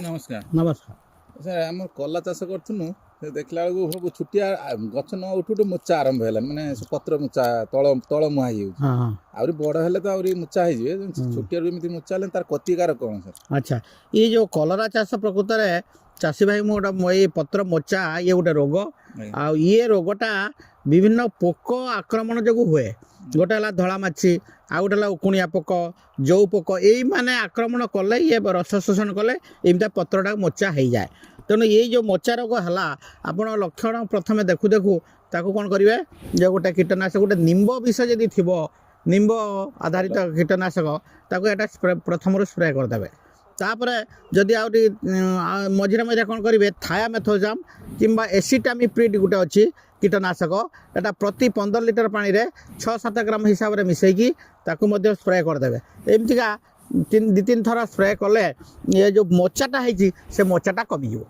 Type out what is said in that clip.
नमस्कार नमस्कार सर आम कला चाष करूँ देखला बेलू छुटिया गछ न उठु उठु मुचा आरंभ है माने पत्र मुचा तल मुहा हाँ आउरी बड़ हेले तो आउरी मुचा हो छुटिया एमती मुचा हेले तार प्रतिकार कौन सर अच्छा ये जो कलरा चाष प्रकृत में चाषी भाई ये पत्र मोचा ये गोटे रोग आ ये रोगटा विभिन्न पोक आक्रमण जो हुए गोटे है धला माछी आ गोटे है उकुणिया पोक जो पोक यही माने आक्रमण कले ये रस शोषण कले एमती पत्रटा मोचा हो जाए तेणु ये जो मोचा रोग है आप लक्षण प्रथम देखु देखु ताको कौन करेंगे जो गोटे कीटनाशक गोटे निम्ब विष जदि थी निम्ब आधारित कीटनाशक ताको एटा प्रथम स्प्रे करदे तापर जदि आउरी मझे मझे कौन करेंगे थायामेथोजाम किंबा एसिटामिप्रिड गोटे अच्छी कीटनाशक एटा प्रति 15 लिटर पानी रे 6-7 ग्राम हिसाब से मिसेकी ताकू मध्य स्प्रे करदे एमतीका 2-3 थर स्प्रे कले ये जो मोचाटा है से मोचाटा कमिଯିବ।